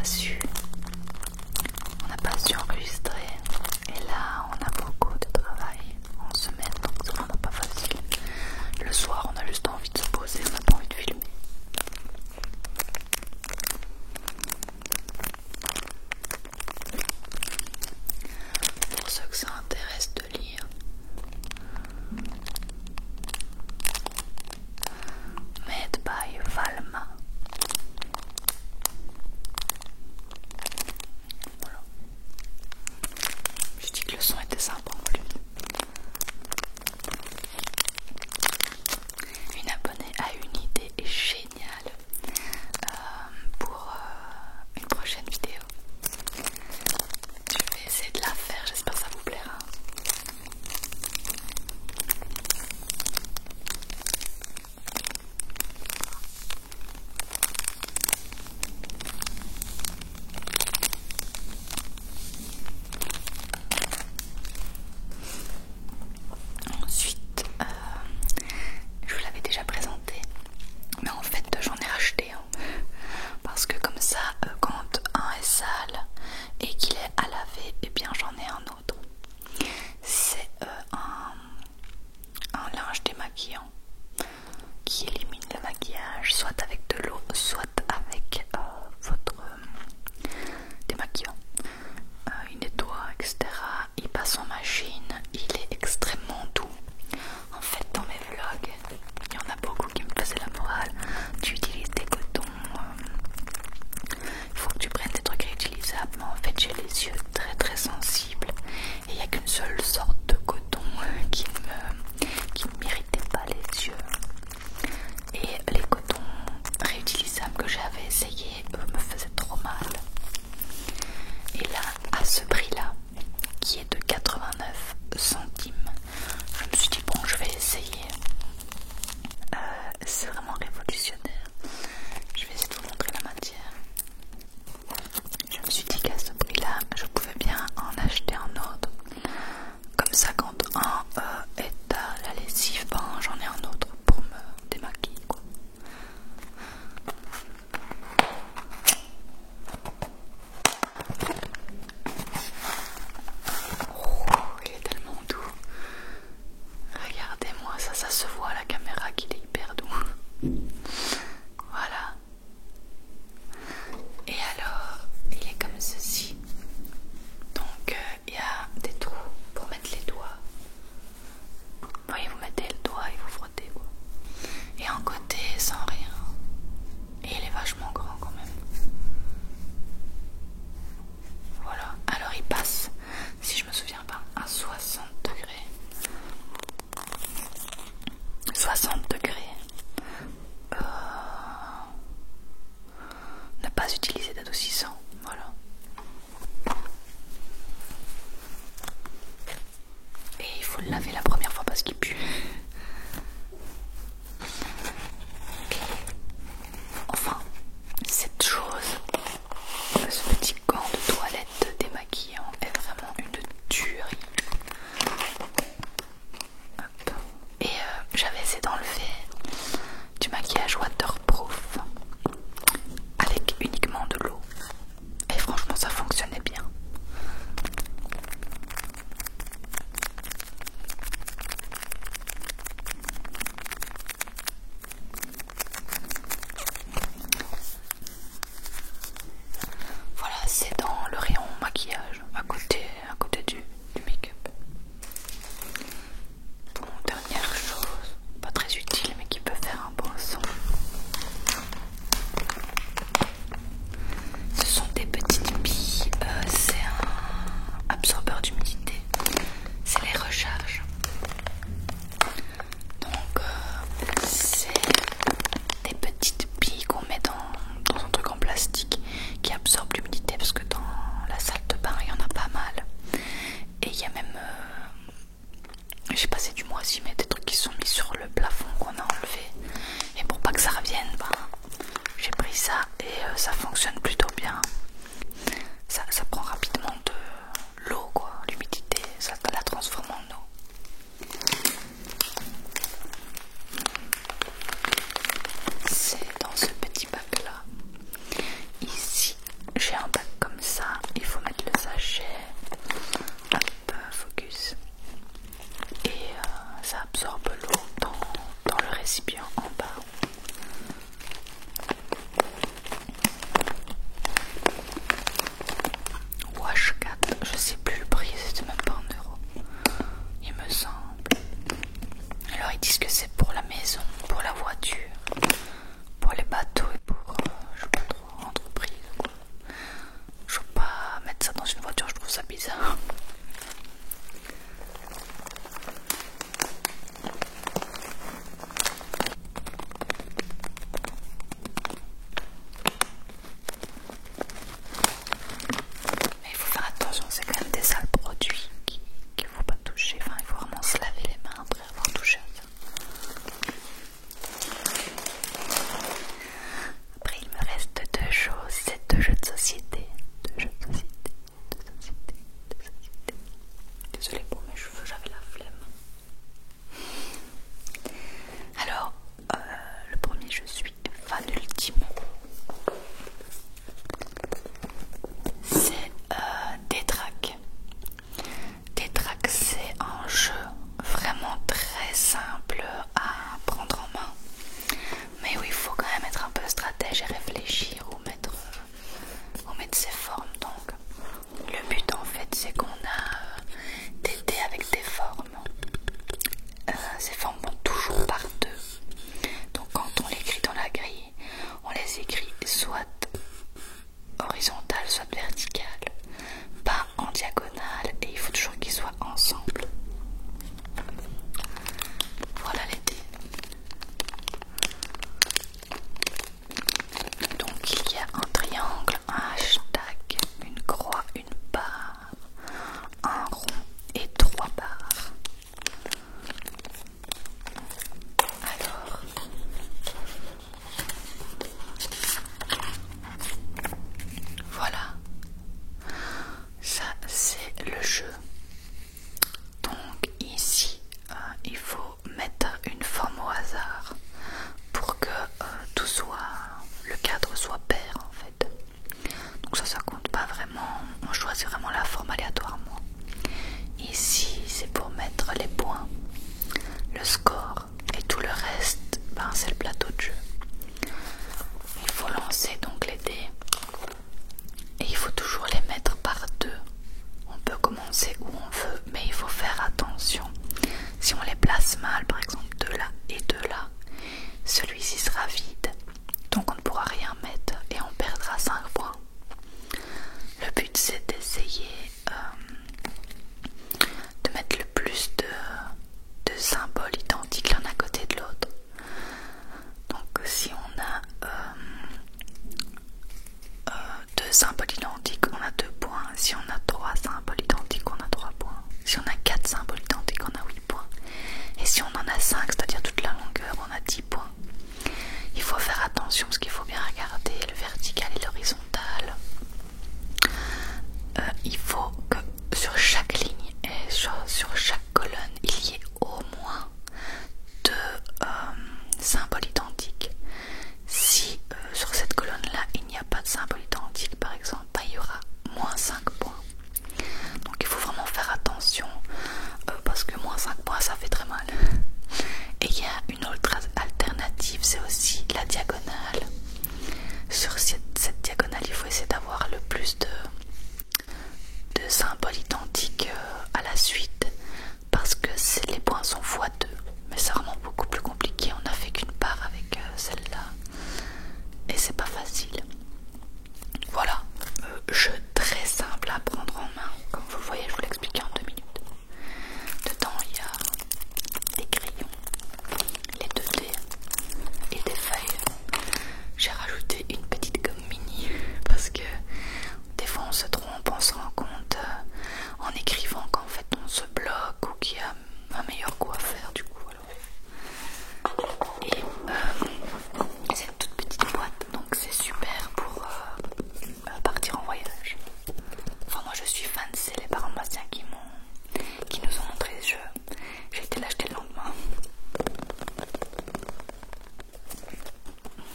su enregistrer. Et là, on a beaucoup de travail en semaine, donc c'est vraiment pas facile. Le soir, on a juste envie de se poser, on n'a pas envie de filmer. Pour ceux que ça intéresse de lire, Made by Valma. Voilà. Je dis que le son était sympa en plus. Une abonnée a une idée géniale pour une prochaine vidéo. Je vais essayer de la faire, j'espère que ça vous plaira. Ensuite, je vous l'avais déjà présenté, mais en fait j'en ai racheté un. Parce que comme ça, quand un est sale et qu'il est à laver, et bien j'en ai un autre. C'est un linge démaquillant qui élimine le maquillage, soit avec de l'eau, soit avec votre démaquillant. Il nettoie, etc. Il passe en machine, il est extrêmement doux. En fait, dans mes vlogs, il y en a beaucoup qui me faisaient la morale. Tu utilises des cotons, il faut que tu prennes des trucs réutilisables. Mais en fait, j'ai les yeux très très sensibles et il n'y a qu'une seule sorte de coton qui ne m'irritait pas les yeux. Et les cotons réutilisables que le jeu. Donc ici, il faut mettre une forme au hasard pour que le cadre soit pair en fait. Donc ça compte pas vraiment, on choisit vraiment la forme aléatoirement. Ici c'est pour mettre les points, le score, et tout le reste, c'est le plateau de jeu. Il faut lancer donc les dés et il faut toujours les mettre par deux. On peut commencer où on veut, mais il faut faire attention. Si on les place mal, par exemple de là et de là, celui-ci sera vide, donc on ne pourra rien mettre et on perdra 5 points. Le but c'est d'essayer de mettre le plus de symboles identiques l'un à côté de l'autre. Donc si on a deux symboles identiques, on a 2 points. Si on a 3 symboles identiques, on a 3 points. Si on a 4 symboles identiques, on a 8 points. Et si on en a 5, c'est-à-dire toute la longueur, on a 10 points. Il faut faire attention parce qu'il faut bien regarder le vertical et l'horizontal. Il faut que sur chaque ligne et sur chaque colonne, il y ait au moins 2 symboles identiques. Si sur cette colonne-là, il n'y a pas de symbole identique, par exemple, il y aura moins 5 points. Donc il faut vraiment faire attention parce que moins 5 points, ça fait très mal. Et il y a une autre alternative, c'est aussi la diagonale. Sur cette diagonale, il faut essayer d'avoir le plus de symboles identiques à la suite parce que les points sont x2, mais c'est vraiment beaucoup plus compliqué. On n'a fait qu'une part avec celle-là et c'est pas facile. Voilà, jeu très simple à prendre en main. Comme vous le voyez, je vous l'explique en 2 minutes. Dedans il y a des crayons, les 2 dés et des feuilles. J'ai rajouté une petite gomme mini parce que des fois on se trompe, on se rend compte en écrivant qu'en fait on se bloque ou qu'il y a un meilleur coup à faire du coup. Et c'est une toute petite boîte, donc c'est super pour partir en voyage. Enfin moi je suis fan, c'est les parents de Bastien qui nous ont montré ce jeu. J'ai été l'acheter le lendemain.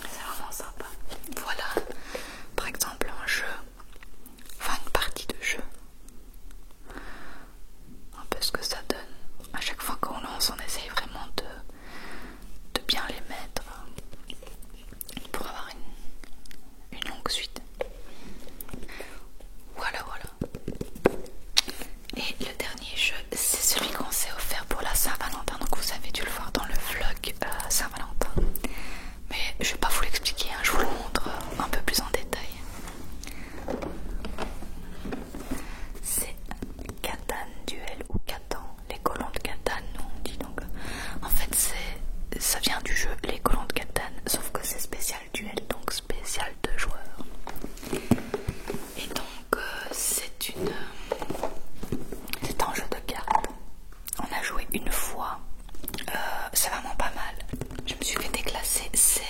C'est vraiment sympa. Voilà par exemple un jeu, enfin une partie de jeu. Un peu ce que ça donne. À chaque fois qu'on lance, on essaye vraiment de bien les mettre pour avoir une longue suite. Voilà. Et le dernier jeu, c'est celui qu'on s'est offert pour la Saint-Valentin. Donc vous avez dû le voir dans le vlog Saint-Valentin. Mais je vais pas vous l'expliquer, je vous le montre un peu plus en détail. C'est Catan Duel ou Catan, les colons de Catan, nous on dit. Donc en fait ça vient du jeu les colons de Catan, sauf que c'est spécial duel, donc spécial 2 joueurs. Et donc c'est un jeu de cartes. On a joué une fois, c'est vraiment pas mal. Je me suis fait déclasser. C'est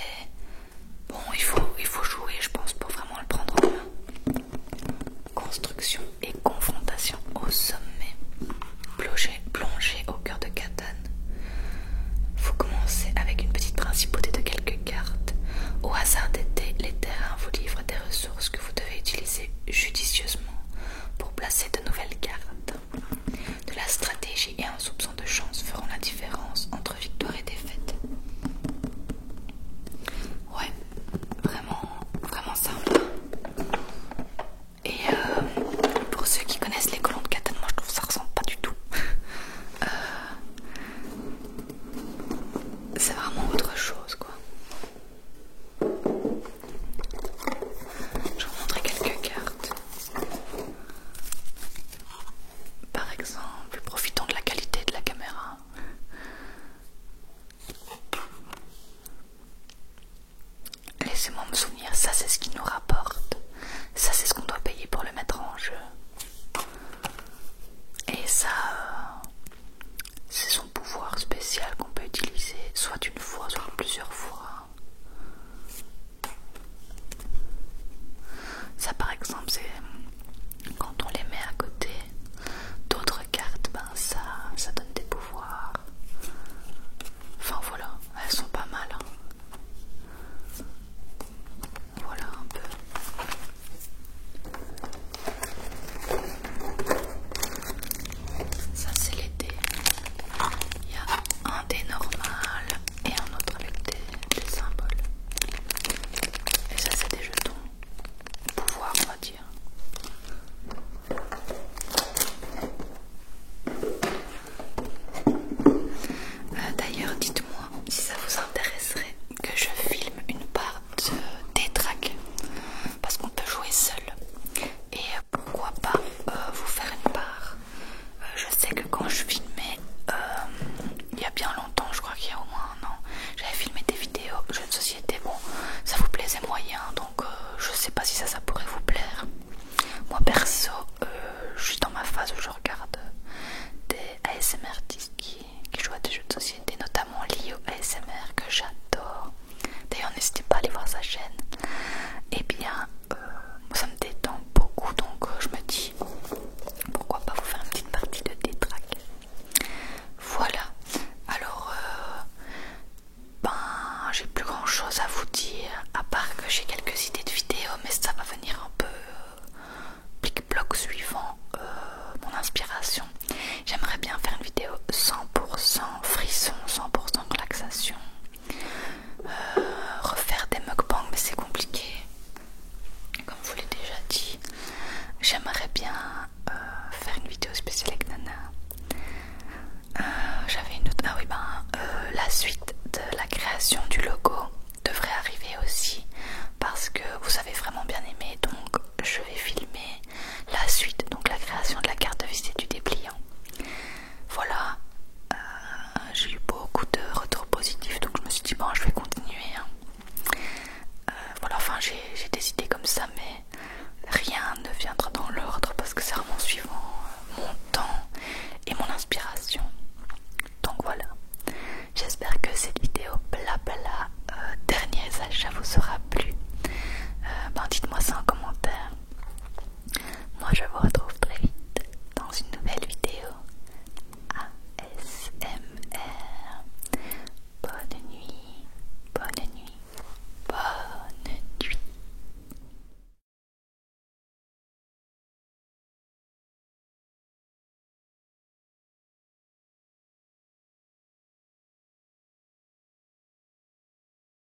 bon, il faut jouer, je pense, pour vraiment le prendre en main. Construction et confrontation au sommet. Plonger au cœur de Catan. Vous commencez avec une petite principauté de quelques cartes. Au hasard des dés, les terrains vous livrent des ressources que vous devez utiliser judicieusement pour placer de nouvelles cartes. De la stratégie et un soupçon de chance feront la différence entre victoire et défaite. Ouais, vraiment sympa. Et Moi perso,